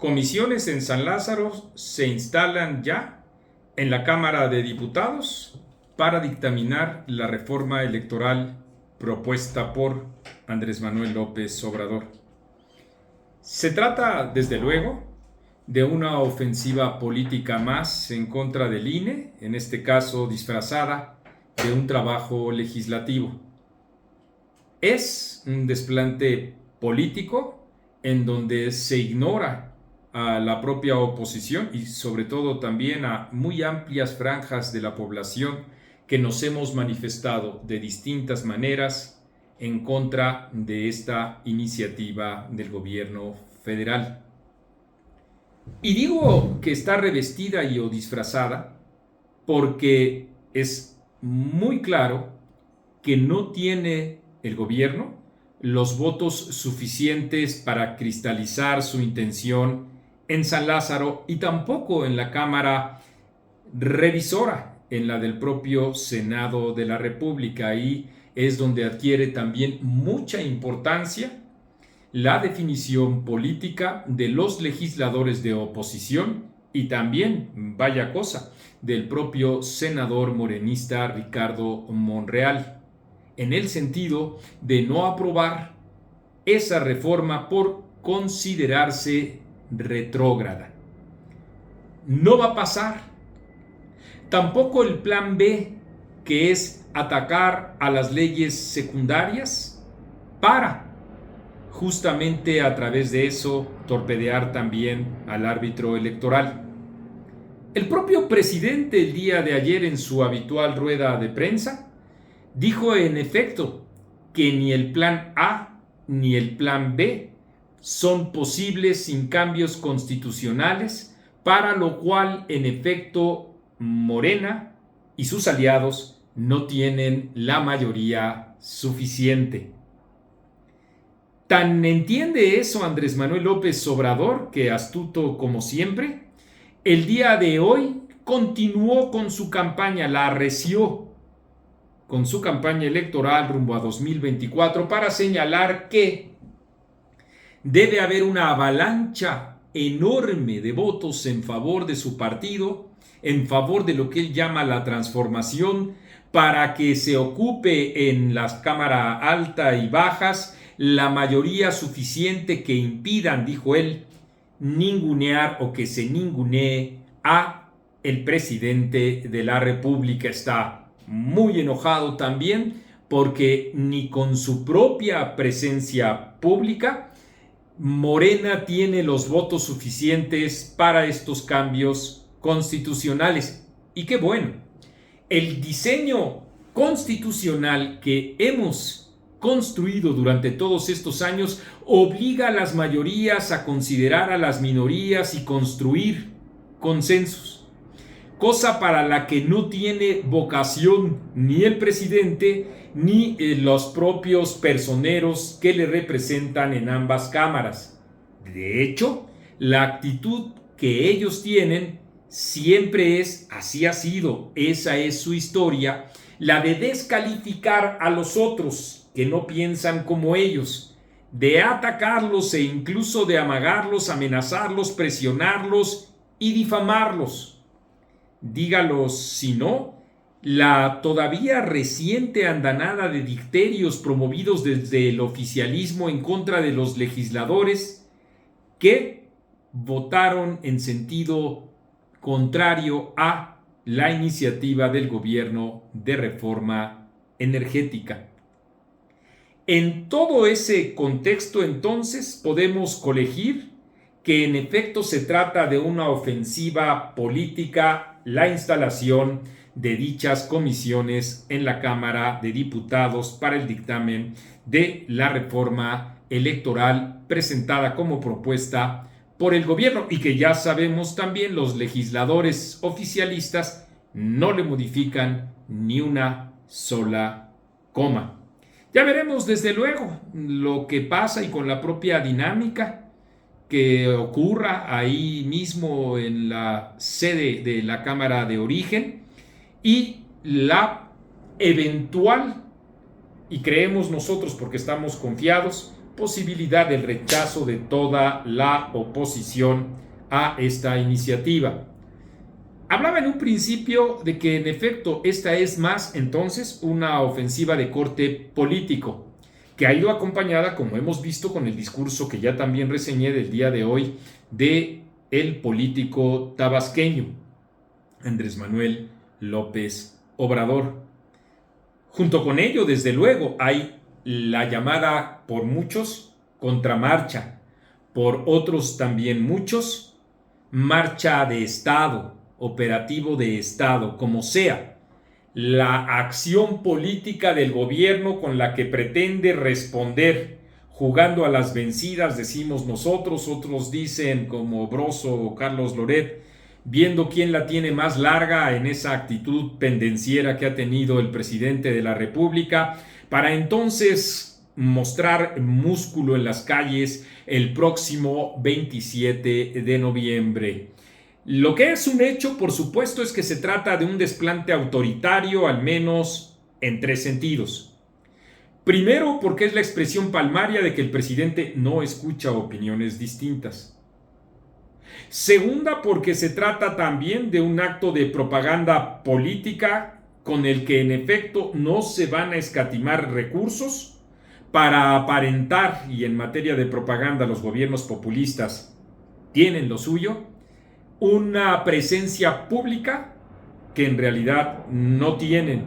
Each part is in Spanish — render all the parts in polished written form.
Comisiones en San Lázaro se instalan ya en la Cámara de Diputados para dictaminar la reforma electoral propuesta por Andrés Manuel López Obrador. Se trata, desde luego, de una ofensiva política más en contra del INE, en este caso disfrazada de un trabajo legislativo. Es un desplante político en donde se ignora a la propia oposición y sobre todo también a muy amplias franjas de la población que nos hemos manifestado de distintas maneras en contra de esta iniciativa del gobierno federal. Y digo que está revestida y o disfrazada porque es muy claro que no tiene el gobierno los votos suficientes para cristalizar su intención en San Lázaro y tampoco en la Cámara Revisora, en la del propio Senado de la República. Ahí es donde adquiere también mucha importancia la definición política de los legisladores de oposición y también, vaya cosa, del propio senador morenista Ricardo Monreal, en el sentido de no aprobar esa reforma por considerarse retrógrada. No va a pasar. Tampoco el plan B, que es atacar a las leyes secundarias para justamente a través de eso torpedear también al árbitro electoral. El propio presidente el día de ayer en su habitual rueda de prensa dijo en efecto que ni el plan A ni el plan B son posibles sin cambios constitucionales, para lo cual en efecto Morena y sus aliados no tienen la mayoría suficiente. Tan entiende eso Andrés Manuel López Obrador, que astuto como siempre, el día de hoy continuó con su campaña, la arreció con su campaña electoral rumbo a 2024 para señalar que debe haber una avalancha enorme de votos en favor de su partido, en favor de lo que él llama la transformación, para que se ocupe en las cámaras alta y bajas la mayoría suficiente que impidan, dijo él, ningunear o que se ningunee a el presidente de la República. Está muy enojado también porque ni con su propia presencia pública Morena tiene los votos suficientes para estos cambios constitucionales. Y qué bueno, el diseño constitucional que hemos construido durante todos estos años obliga a las mayorías a considerar a las minorías y construir consensos, cosa para la que no tiene vocación ni el presidente ni los propios personeros que le representan en ambas cámaras. De hecho, la actitud que ellos tienen siempre es, así ha sido, esa es su historia, la de descalificar a los otros que no piensan como ellos, de atacarlos e incluso de amagarlos, amenazarlos, presionarlos y difamarlos. Dígalos si no, la todavía reciente andanada de dicterios promovidos desde el oficialismo en contra de los legisladores que votaron en sentido contrario a la iniciativa del gobierno de reforma energética. En todo ese contexto, entonces, podemos colegir que en efecto se trata de una ofensiva política la instalación de dichas comisiones en la Cámara de Diputados para el dictamen de la reforma electoral presentada como propuesta por el gobierno y que ya sabemos también los legisladores oficialistas no le modifican ni una sola coma. Ya veremos desde luego lo que pasa y con la propia dinámica que ocurra ahí mismo en la sede de la Cámara de Origen y la eventual, y creemos nosotros porque estamos confiados, posibilidad del rechazo de toda la oposición a esta iniciativa. Hablaba en un principio de que en efecto esta es más entonces una ofensiva de corte político, que ha ido acompañada, como hemos visto, con el discurso que ya también reseñé del día de hoy de el político tabasqueño Andrés Manuel López Obrador. Junto con ello, desde luego, hay la llamada por muchos contramarcha, por otros también muchos, marcha de Estado, operativo de Estado, como sea, la acción política del gobierno con la que pretende responder, jugando a las vencidas, decimos nosotros, otros dicen como Broso o Carlos Loret, viendo quién la tiene más larga en esa actitud pendenciera que ha tenido el presidente de la República, para entonces mostrar músculo en las calles el próximo 27 de noviembre. Lo que es un hecho, por supuesto, es que se trata de un desplante autoritario, al menos en tres sentidos. Primero, porque es la expresión palmaria de que el presidente no escucha opiniones distintas. Segunda, porque se trata también de un acto de propaganda política con el que en efecto no se van a escatimar recursos para aparentar, y en materia de propaganda los gobiernos populistas tienen lo suyo, una presencia pública que en realidad no tienen.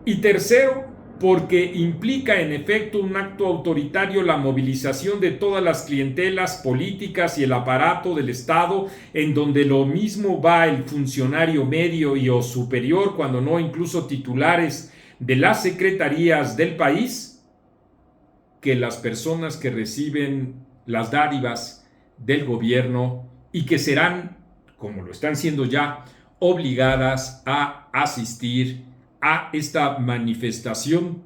Y tercero, porque implica en efecto un acto autoritario la movilización de todas las clientelas políticas y el aparato del Estado, en donde lo mismo va el funcionario medio y o superior, cuando no incluso titulares de las secretarías del país, que las personas que reciben las dádivas del gobierno y que serán, como lo están siendo ya, obligadas a asistir a esta manifestación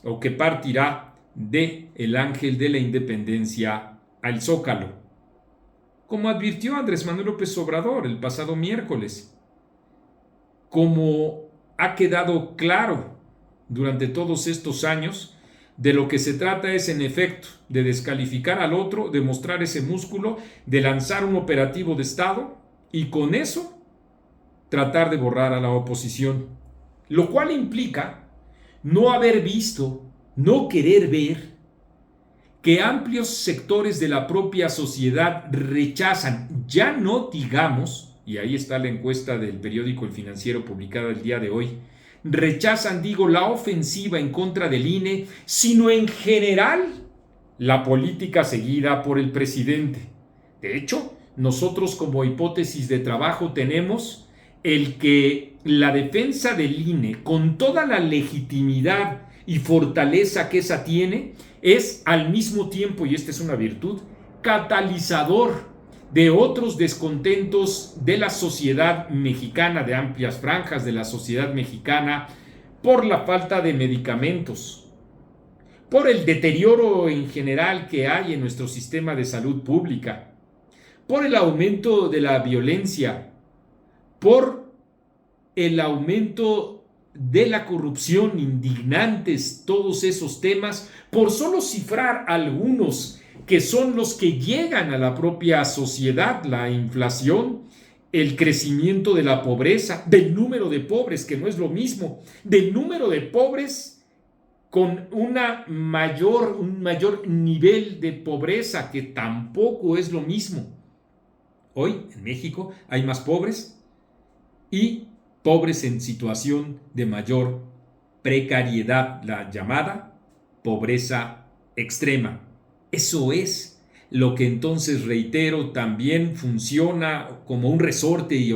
o que partirá de el Ángel de la Independencia al Zócalo. Como advirtió Andrés Manuel López Obrador el pasado miércoles, como ha quedado claro durante todos estos años, de lo que se trata es en efecto de descalificar al otro, de mostrar ese músculo, de lanzar un operativo de Estado y con eso tratar de borrar a la oposición. Lo cual implica no haber visto, no querer ver que amplios sectores de la propia sociedad rechazan, ya no digamos, y ahí está la encuesta del periódico El Financiero publicada el día de hoy, rechazan, la ofensiva en contra del INE, sino en general la política seguida por el presidente. De hecho, nosotros como hipótesis de trabajo tenemos el que la defensa del INE, con toda la legitimidad y fortaleza que esa tiene, es al mismo tiempo, y esta es una virtud, catalizador de otros descontentos de la sociedad mexicana, de amplias franjas de la sociedad mexicana, por la falta de medicamentos, por el deterioro en general que hay en nuestro sistema de salud pública, por el aumento de la violencia, por el aumento de la corrupción, indignantes todos esos temas, por solo cifrar algunos que son los que llegan a la propia sociedad, la inflación, el crecimiento de la pobreza, del número de pobres, que no es lo mismo, del número de pobres con un mayor nivel de pobreza, que tampoco es lo mismo. Hoy en México hay más pobres y pobres en situación de mayor precariedad, la llamada pobreza extrema. Eso es lo que entonces, reitero, también funciona como un resorte y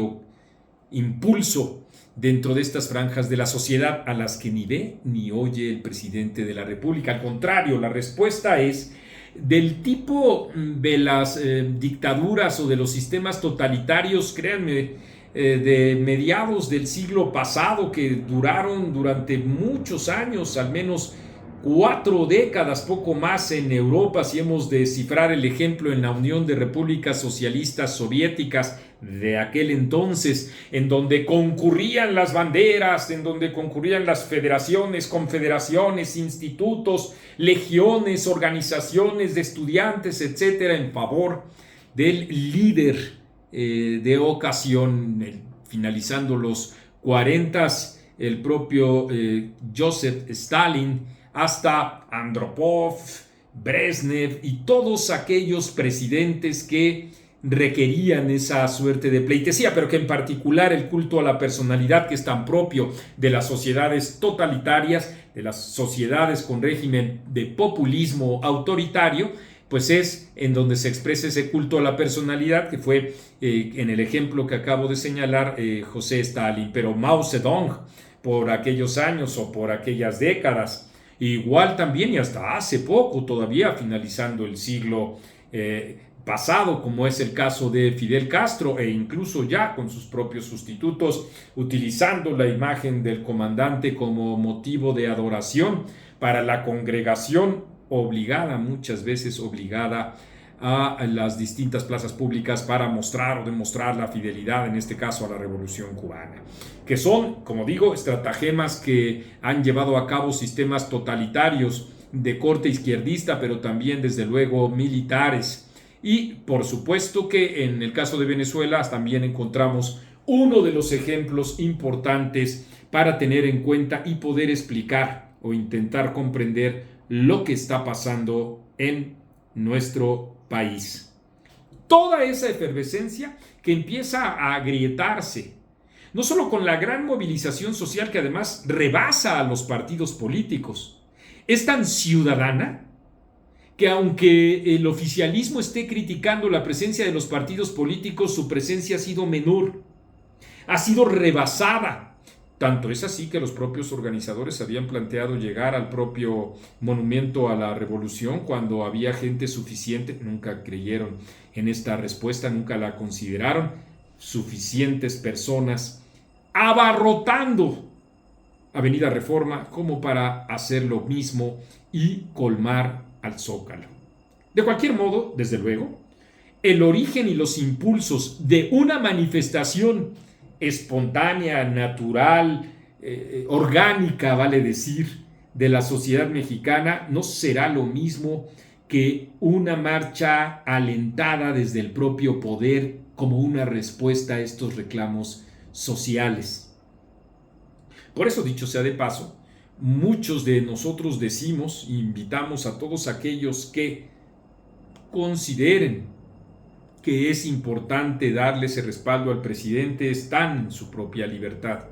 impulso dentro de estas franjas de la sociedad a las que ni ve ni oye el presidente de la República. Al contrario, la respuesta es del tipo de las dictaduras o de los sistemas totalitarios, créanme, de mediados del siglo pasado, que duraron durante muchos años, al menos 4 décadas, poco más, en Europa, si hemos de descifrar el ejemplo en la Unión de Repúblicas Socialistas Soviéticas de aquel entonces, en donde concurrían las banderas, en donde concurrían las federaciones, confederaciones, institutos, legiones, organizaciones de estudiantes, etcétera, en favor del líder de ocasión, finalizando los 40, el propio Joseph Stalin, hasta Andropov, Brezhnev y todos aquellos presidentes que requerían esa suerte de pleitesía, pero que en particular el culto a la personalidad, que es tan propio de las sociedades totalitarias, de las sociedades con régimen de populismo autoritario, pues es en donde se expresa ese culto a la personalidad, que fue en el ejemplo que acabo de señalar, José Stalin. Pero Mao Zedong, por aquellos años o por aquellas décadas, igual también, y hasta hace poco todavía, finalizando el siglo pasado, como es el caso de Fidel Castro, e incluso ya con sus propios sustitutos, utilizando la imagen del comandante como motivo de adoración para la congregación obligada, muchas veces obligada, a las distintas plazas públicas para mostrar o demostrar la fidelidad, en este caso a la Revolución Cubana, que son, como digo, estratagemas que han llevado a cabo sistemas totalitarios de corte izquierdista, pero también desde luego militares. Y por supuesto que en el caso de Venezuela también encontramos uno de los ejemplos importantes para tener en cuenta y poder explicar o intentar comprender lo que está pasando en nuestro país. Toda esa efervescencia que empieza a agrietarse, no solo con la gran movilización social que además rebasa a los partidos políticos, es tan ciudadana que aunque el oficialismo esté criticando la presencia de los partidos políticos, su presencia ha sido menor, ha sido rebasada. Tanto es así que los propios organizadores habían planteado llegar al propio monumento a la revolución cuando había gente suficiente. Nunca creyeron en esta respuesta, nunca la consideraron. Suficientes personas abarrotando Avenida Reforma como para hacer lo mismo y colmar al Zócalo. De cualquier modo, desde luego, el origen y los impulsos de una manifestación espontánea, natural, orgánica, vale decir, de la sociedad mexicana no será lo mismo que una marcha alentada desde el propio poder como una respuesta a estos reclamos sociales. Por eso, dicho sea de paso, muchos de nosotros decimos, invitamos a todos aquellos que consideren que es importante darle ese respaldo al presidente, están en su propia libertad.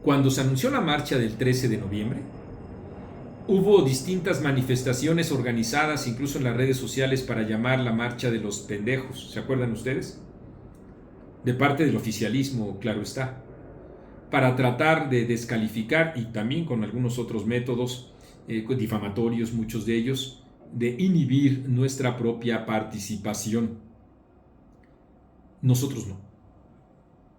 Cuando se anunció la marcha del 13 de noviembre, hubo distintas manifestaciones organizadas, incluso en las redes sociales, para llamar la marcha de los pendejos. ¿Se acuerdan ustedes? De parte del oficialismo, claro está, para tratar de descalificar, y también con algunos otros métodos difamatorios, muchos de ellos, de inhibir nuestra propia participación. Nosotros no.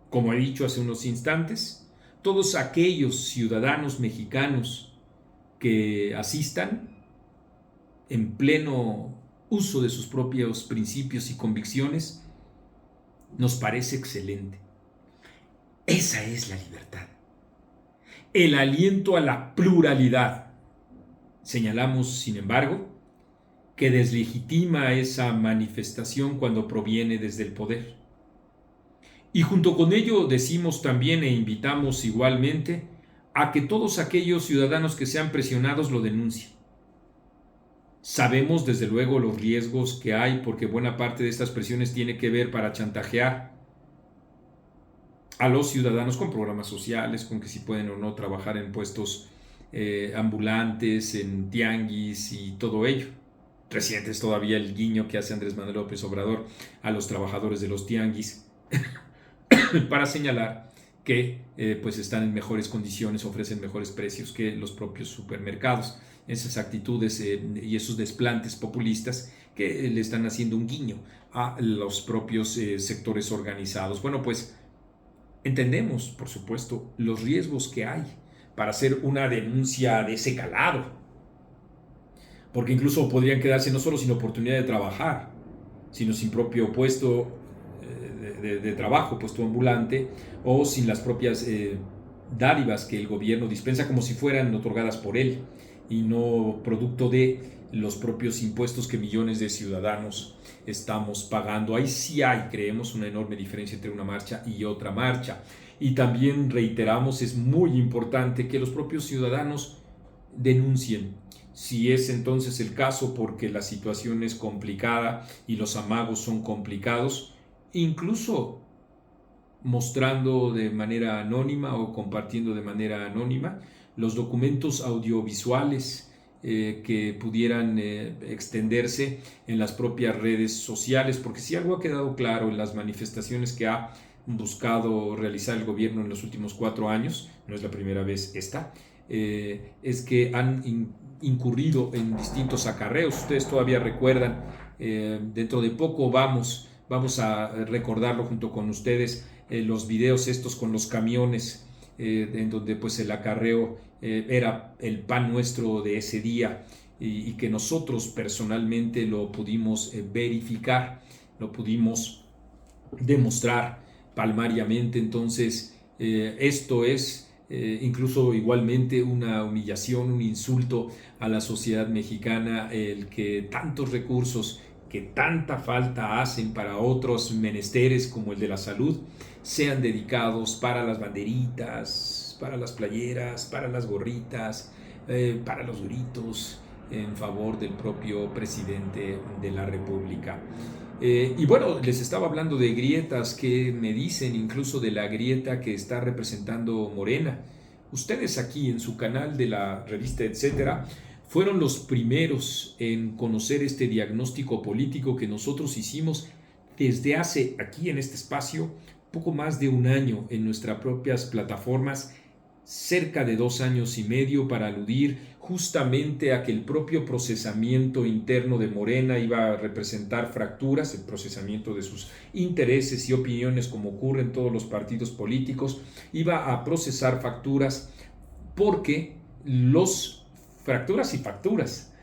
Como he dicho hace unos instantes, todos aquellos ciudadanos mexicanos que asistan en pleno uso de sus propios principios y convicciones, nos parece excelente. Esa es la libertad. El aliento a la pluralidad. Señalamos, sin embargo, que deslegitima esa manifestación cuando proviene desde el poder. Y junto con ello decimos también e invitamos igualmente a que todos aquellos ciudadanos que sean presionados lo denuncien. Sabemos desde luego los riesgos que hay, porque buena parte de estas presiones tiene que ver para chantajear a los ciudadanos con programas sociales, con que si pueden o no trabajar en puestos ambulantes, en tianguis y todo ello. Reciente es todavía el guiño que hace Andrés Manuel López Obrador a los trabajadores de los tianguis para señalar que pues están en mejores condiciones, ofrecen mejores precios que los propios supermercados. Esas actitudes y esos desplantes populistas que le están haciendo un guiño a los propios sectores organizados. Bueno, pues entendemos, por supuesto, los riesgos que hay, para hacer una denuncia de ese calado, porque incluso podrían quedarse no solo sin oportunidad de trabajar, sino sin propio puesto de trabajo, puesto ambulante, o sin las propias dádivas que el gobierno dispensa como si fueran otorgadas por él y no producto de los propios impuestos que millones de ciudadanos estamos pagando. Ahí sí hay, creemos, una enorme diferencia entre una marcha y otra marcha. Y también reiteramos, es muy importante que los propios ciudadanos denuncien. Si es entonces el caso porque la situación es complicada y los amagos son complicados, incluso mostrando de manera anónima o compartiendo de manera anónima los documentos audiovisuales que pudieran extenderse en las propias redes sociales, porque si algo ha quedado claro en las manifestaciones que ha buscado realizar el gobierno en los últimos 4 años, no es la primera vez esta, es que han incurrido en distintos acarreos. Ustedes todavía recuerdan, dentro de poco vamos a recordarlo junto con ustedes, los videos estos con los camiones, en donde pues el acarreo era el pan nuestro de ese día, y que nosotros personalmente lo pudimos verificar, lo pudimos demostrar palmariamente. Entonces esto es incluso igualmente una humillación, un insulto a la sociedad mexicana, el que tantos recursos que tanta falta hacen para otros menesteres como el de la salud sean dedicados para las banderitas, para las playeras, para las gorritas, para los gritos en favor del propio presidente de la República. Y bueno, les estaba hablando de grietas. Que me dicen incluso de la grieta que está representando Morena? Ustedes aquí en su canal de la revista Etcétera fueron los primeros en conocer este diagnóstico político que nosotros hicimos desde hace, aquí en este espacio, poco más de 1 año en nuestras propias plataformas, cerca de 2 años y medio, para aludir justamente a que el propio procesamiento interno de Morena iba a representar fracturas, el procesamiento de sus intereses y opiniones, como ocurre en todos los partidos políticos, iba a procesar facturas, porque fracturas y facturas,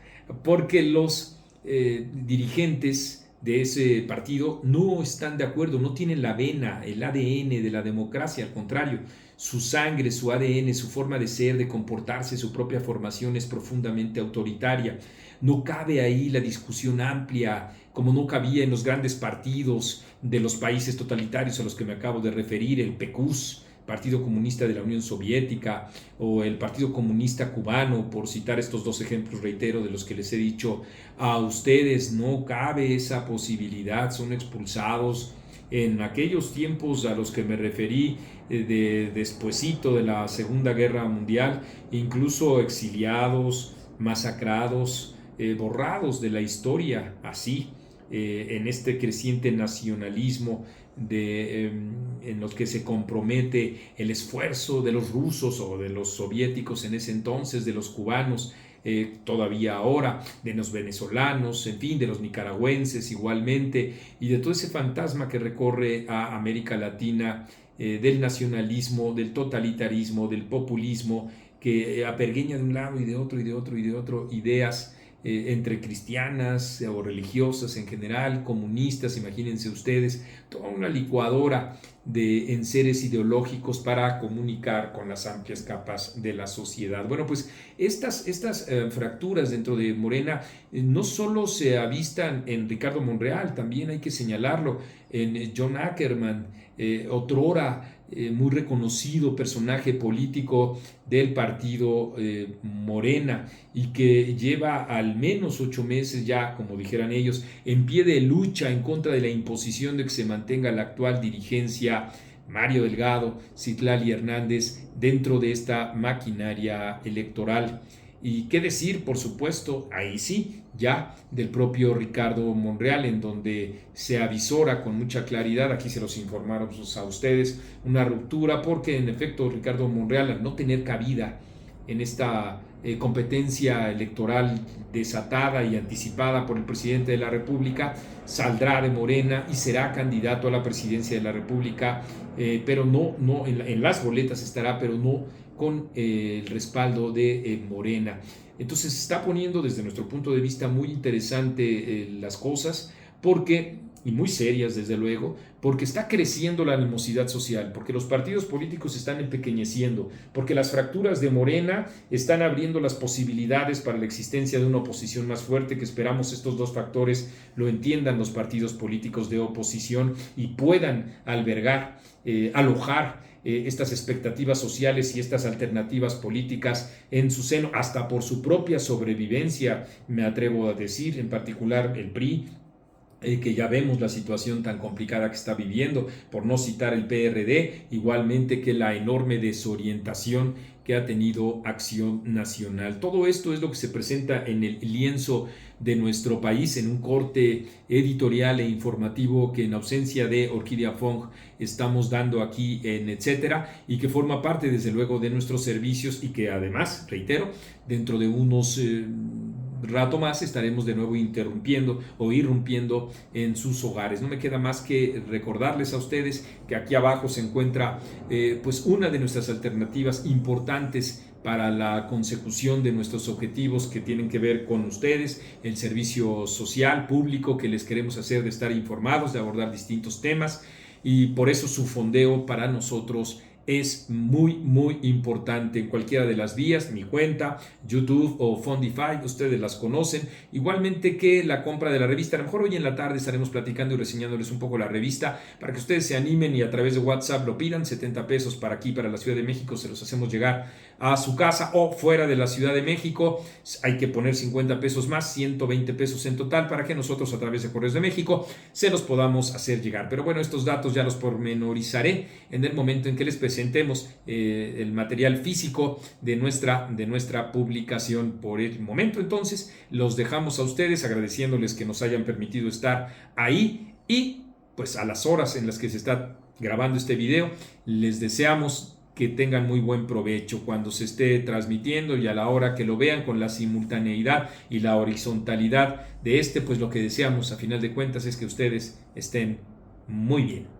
porque los dirigentes de ese partido no están de acuerdo, no tienen la vena, el ADN de la democracia. Al contrario, su sangre, su ADN, su forma de ser, de comportarse, su propia formación es profundamente autoritaria. No cabe ahí la discusión amplia, como no cabía en los grandes partidos de los países totalitarios a los que me acabo de referir, el PECUS, Partido Comunista de la Unión Soviética, o el Partido Comunista Cubano, por citar estos 2 ejemplos, reitero, de los que les he dicho a ustedes. No cabe esa posibilidad, son expulsados. En aquellos tiempos a los que me referí, despuesito de la Segunda Guerra Mundial, incluso exiliados, masacrados, borrados de la historia, así, en este creciente nacionalismo en los que se compromete el esfuerzo de los rusos o de los soviéticos en ese entonces, de los cubanos, todavía ahora, de los venezolanos, en fin, de los nicaragüenses igualmente, y de todo ese fantasma que recorre a América Latina, del nacionalismo, del totalitarismo, del populismo, que apergueña de un lado y de otro y de otro y de otro ideas entre cristianas o religiosas en general, comunistas, imagínense ustedes, toda una licuadora de enseres ideológicos para comunicar con las amplias capas de la sociedad. Bueno, pues estas fracturas dentro de Morena no solo se avistan en Ricardo Monreal, también hay que señalarlo en John Ackerman, otrora muy reconocido personaje político del partido Morena, y que lleva al menos 8 meses ya, como dijeran ellos, en pie de lucha en contra de la imposición de que se mantenga la actual dirigencia, Mario Delgado, Citlali Hernández, dentro de esta maquinaria electoral. Y qué decir, por supuesto, ahí sí, ya del propio Ricardo Monreal, en donde se avisora con mucha claridad, aquí se los informamos a ustedes, una ruptura, porque en efecto Ricardo Monreal, al no tener cabida en esta competencia electoral desatada y anticipada por el presidente de la República, saldrá de Morena y será candidato a la presidencia de la República, pero no en las boletas estará, pero no con el respaldo de Morena. Entonces se está poniendo desde nuestro punto de vista muy interesante las cosas, porque, y muy serias desde luego, porque está creciendo la animosidad social, porque los partidos políticos se están empequeñeciendo, porque las fracturas de Morena están abriendo las posibilidades para la existencia de una oposición más fuerte, que esperamos estos dos factores lo entiendan los partidos políticos de oposición y puedan albergar, alojar estas expectativas sociales y estas alternativas políticas en su seno, hasta por su propia sobrevivencia, me atrevo a decir, en particular el PRI, que ya vemos la situación tan complicada que está viviendo, por no citar el PRD, igualmente que la enorme desorientación que ha tenido Acción Nacional. Todo esto es lo que se presenta en el lienzo de nuestro país, en un corte editorial e informativo que en ausencia de Orquídea Fong estamos dando aquí en Etcétera, y que forma parte desde luego de nuestros servicios, y que además, reitero, dentro de unos rato más estaremos de nuevo interrumpiendo o irrumpiendo en sus hogares. No me queda más que recordarles a ustedes que aquí abajo se encuentra pues una de nuestras alternativas importantes para la consecución de nuestros objetivos que tienen que ver con ustedes, el servicio social público que les queremos hacer, de estar informados, de abordar distintos temas, y por eso su fondeo para nosotros es muy importante en cualquiera de las vías, mi cuenta, YouTube o Fundify, ustedes las conocen, igualmente que la compra de la revista. A lo mejor hoy en la tarde estaremos platicando y reseñándoles un poco la revista para que ustedes se animen y a través de WhatsApp lo pidan. 70 pesos para aquí, para la Ciudad de México, se los hacemos llegar a su casa, o fuera de la Ciudad de México hay que poner 50 pesos más, 120 pesos en total, para que nosotros a través de Correos de México se los podamos hacer llegar. Pero bueno, estos datos ya los pormenorizaré en el momento en que les presentemos el material físico de nuestra publicación. Por el momento entonces los dejamos a ustedes, agradeciéndoles que nos hayan permitido estar ahí, y pues a las horas en las que se está grabando este video les deseamos que tengan muy buen provecho cuando se esté transmitiendo, y a la hora que lo vean, con la simultaneidad y la horizontalidad de pues lo que deseamos a final de cuentas es que ustedes estén muy bien.